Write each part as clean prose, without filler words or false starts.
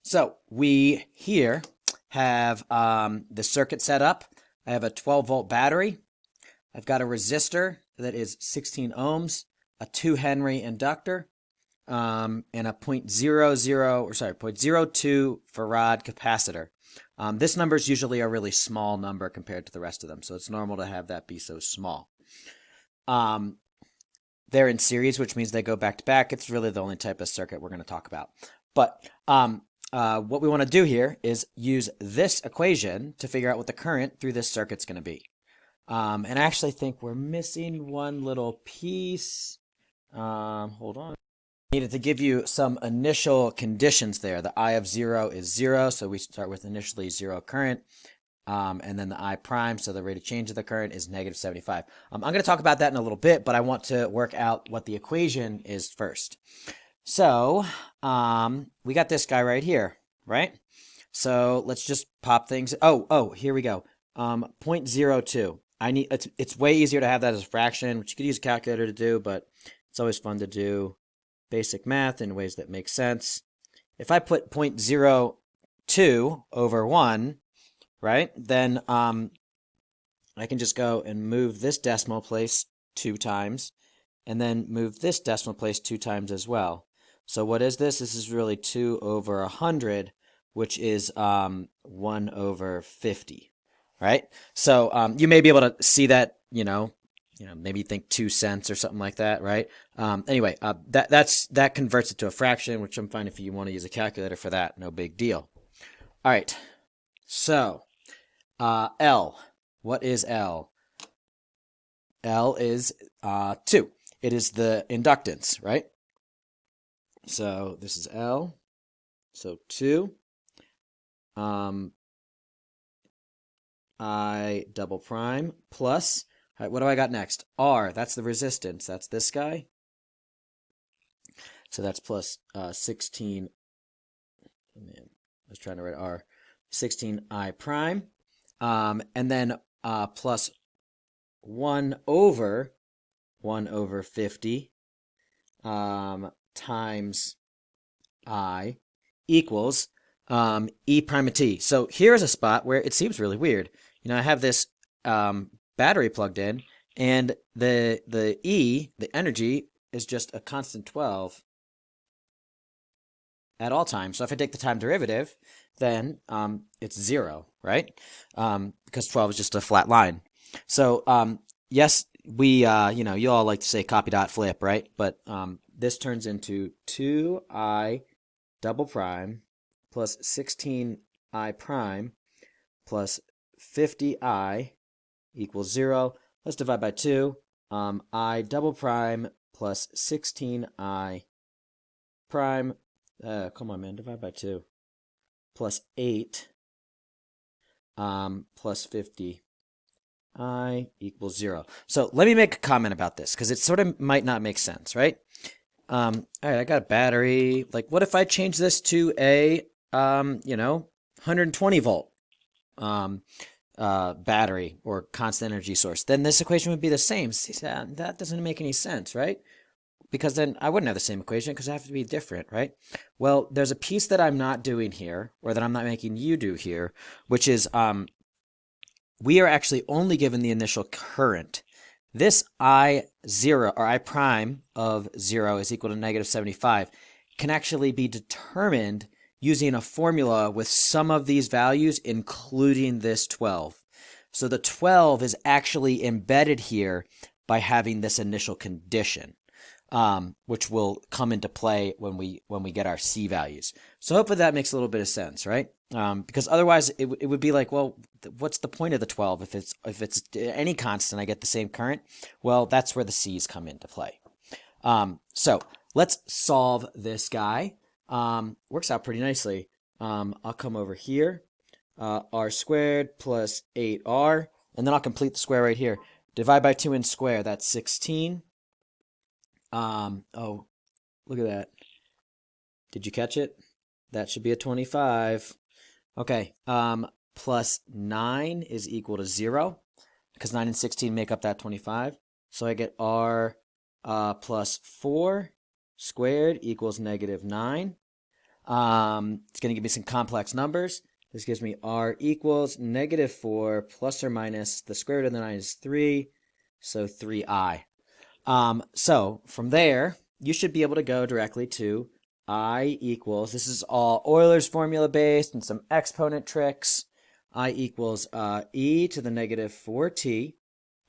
So we here have the circuit set up. I have a 12-volt battery. I've got a resistor that is 16 ohms, a 2 Henry inductor, and a 0.02 farad capacitor. This number is usually a really small number compared to the rest of them, so it's normal to have that be so small. They're in series, which means they go back to back. It's really the only type of circuit we're going to talk about. But what we want to do here is use this equation to figure out what the current through this circuit's going to be. And I actually think we're missing one little piece. Hold on. Needed to give you some initial conditions there. The I of 0 is 0, so we start with initially 0 current. And then the I prime, so the rate of change of the current is negative 75. I'm going to talk about that in a little bit, but I want to work out what the equation is first. So we got this guy right here, right? So let's just pop things. Oh, here we go. 0.02. It's way easier to have that as a fraction, which you could use a calculator to do, but it's always fun to do basic math in ways that make sense. If I put 0.02 over 1, right, then I can just go and move this decimal place 2 times, and then move this decimal place 2 times as well. So what is this? This is really 2 over 100, which is 1 over 50, right? So you may be able to see that, maybe think 2 cents or something like that, right? Anyway, that converts it to a fraction, which I'm fine if you want to use a calculator for that. No big deal. All right. So L. What is L? L is 2. It is the inductance, right? So this is L. So 2. I double prime plus. All right, what do I got next? R. That's the resistance. That's this guy. So that's plus 16. Oh, man, I was trying to write R. 16I prime. And then plus 1 over 50 times I equals E prime of t. So here's a spot where it seems really weird. I have this battery plugged in, and the E, the energy, is just a constant 12 at all times. So if I take the time derivative, then it's 0, right? Because 12 is just a flat line. So yes, we you all like to say copy dot flip, right? But this turns into 2I double prime plus 16I prime plus 50I equals 0. Let's divide by 2. I double prime plus 16I prime. Come on, man, divide by 2. Plus 8 plus 50 I equals 0. So let me make a comment about this, because it sort of might not make sense, right? All right, I got a battery. Like, what if I change this to a 120 volt battery or constant energy source? Then this equation would be the same. See, that doesn't make any sense, right? Because then I wouldn't have the same equation, because I have to be different, right? Well, there's a piece that I'm not doing here, or that I'm not making you do here, which is we are actually only given the initial current. This I0, or I prime of 0 is equal to negative 75 can actually be determined using a formula with some of these values, including this 12. So the 12 is actually embedded here by having this initial condition, which will come into play when we get our C values. So hopefully that makes a little bit of sense, right? Because otherwise it would be like, well, what's the point of the 12 if it's any constant? I get the same current. Well, that's where the C's come into play. So let's solve this guy. Works out pretty nicely. I'll come over here. R squared plus 8R, and then I'll complete the square right here. Divide by 2 and square. That's 16. Oh, look at that. Did you catch it? That should be a 25. Okay, plus 9 is equal to 0, because 9 and 16 make up that 25. So I get R plus 4 squared equals negative 9. It's going to give me some complex numbers. This gives me R equals -4 plus or minus the square root of the 9 is 3, so 3i. So from there, you should be able to go directly to I equals, this is all Euler's formula based and some exponent tricks. I equals e to the -4t,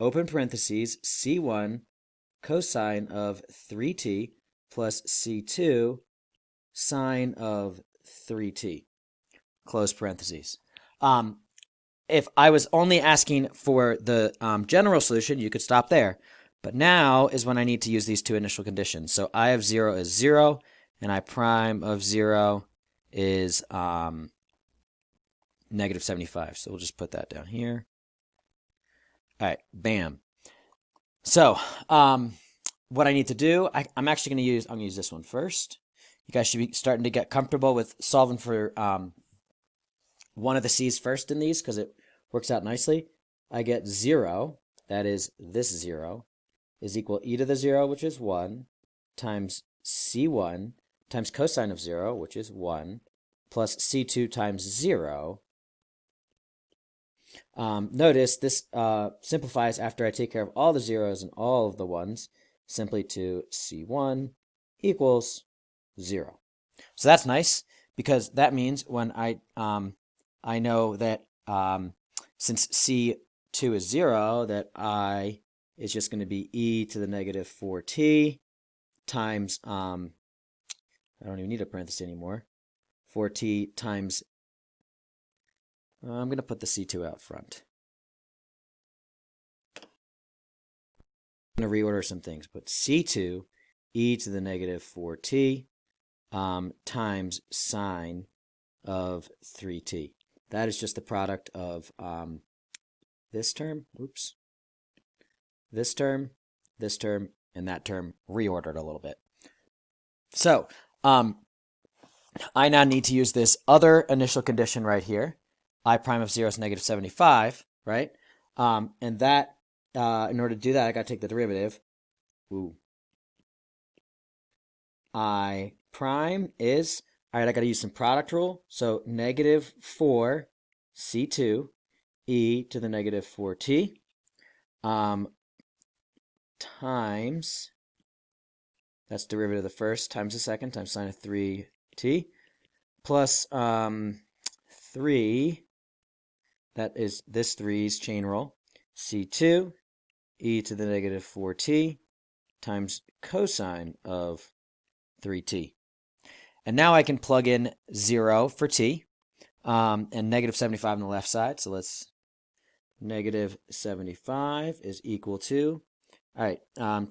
open parentheses, c1 cosine of 3t plus c2 sine of 3t, close parentheses. If I was only asking for the general solution, you could stop there. But now is when I need to use these two initial conditions. So I of 0 is 0, and I prime of 0 is -75. So we'll just put that down here. All right, bam. So what I need to do, I'm actually going to use, I'm going to use this one first. You guys should be starting to get comfortable with solving for one of the c's first in these because it works out nicely. I get 0, that is this 0, is equal e to the 0, which is 1, times c1 times cosine of 0, which is 1, plus c2 times 0. Notice this simplifies after I take care of all the zeros and all of the ones, simply to c1 equals 0. So that's nice because that means when I know that since c2 is 0, that I is just going to be e to the -4t times, I don't even need a parenthesis anymore, 4t times, I'm going to put the c2 out front. I'm going to reorder some things, but c2 e to the -4t times sine of 3t. That is just the product of this term, oops, this term, and that term reordered a little bit. So I now need to use this other initial condition right here. I prime of 0 is -75, right? And that, in order to do that, I got to take the derivative. Ooh. I prime is, all right, I got to use some product rule. So -4 c2 e to the -4t times, that's derivative of the first times the second times sine of 3t plus 3, that is this 3's chain rule, c2 e to the -4t times cosine of 3t. And now I can plug in 0 for t and -75 on the left side. So let's, -75 is equal to, all right,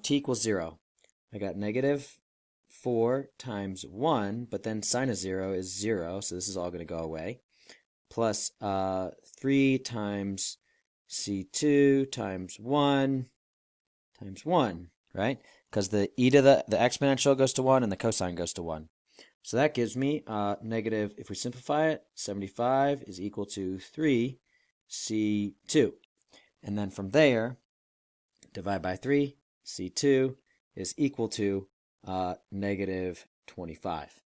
t equals 0. I got -4 times 1, but then sine of 0 is 0, so this is all going to go away, plus 3 times c2 times 1 times 1, right? Because the e to the exponential goes to 1 and the cosine goes to 1. So that gives me negative, if we simplify it, 75 is equal to 3 c2. And then from there, divide by 3, c2 is equal to -25.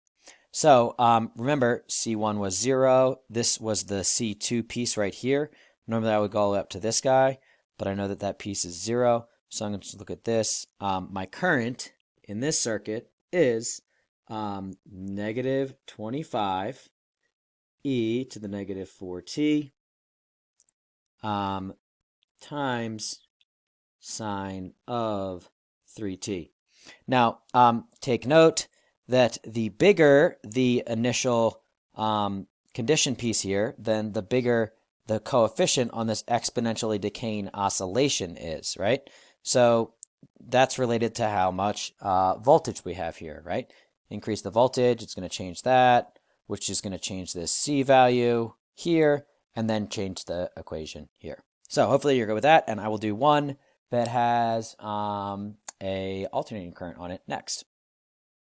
So remember, c1 was 0. This was the c2 piece right here. Normally I would go all the way up to this guy, but I know that that piece is 0. So I'm going to look at this. My current in this circuit is -25 e to the -4t times sine of 3t. Now, take note that the bigger the initial condition piece here, then the bigger the coefficient on this exponentially decaying oscillation is, right? So that's related to how much voltage we have here, right? Increase the voltage, it's going to change that, which is going to change this C value here, and then change the equation here. So hopefully you're good with that, and I will do one that has a alternating current on it next.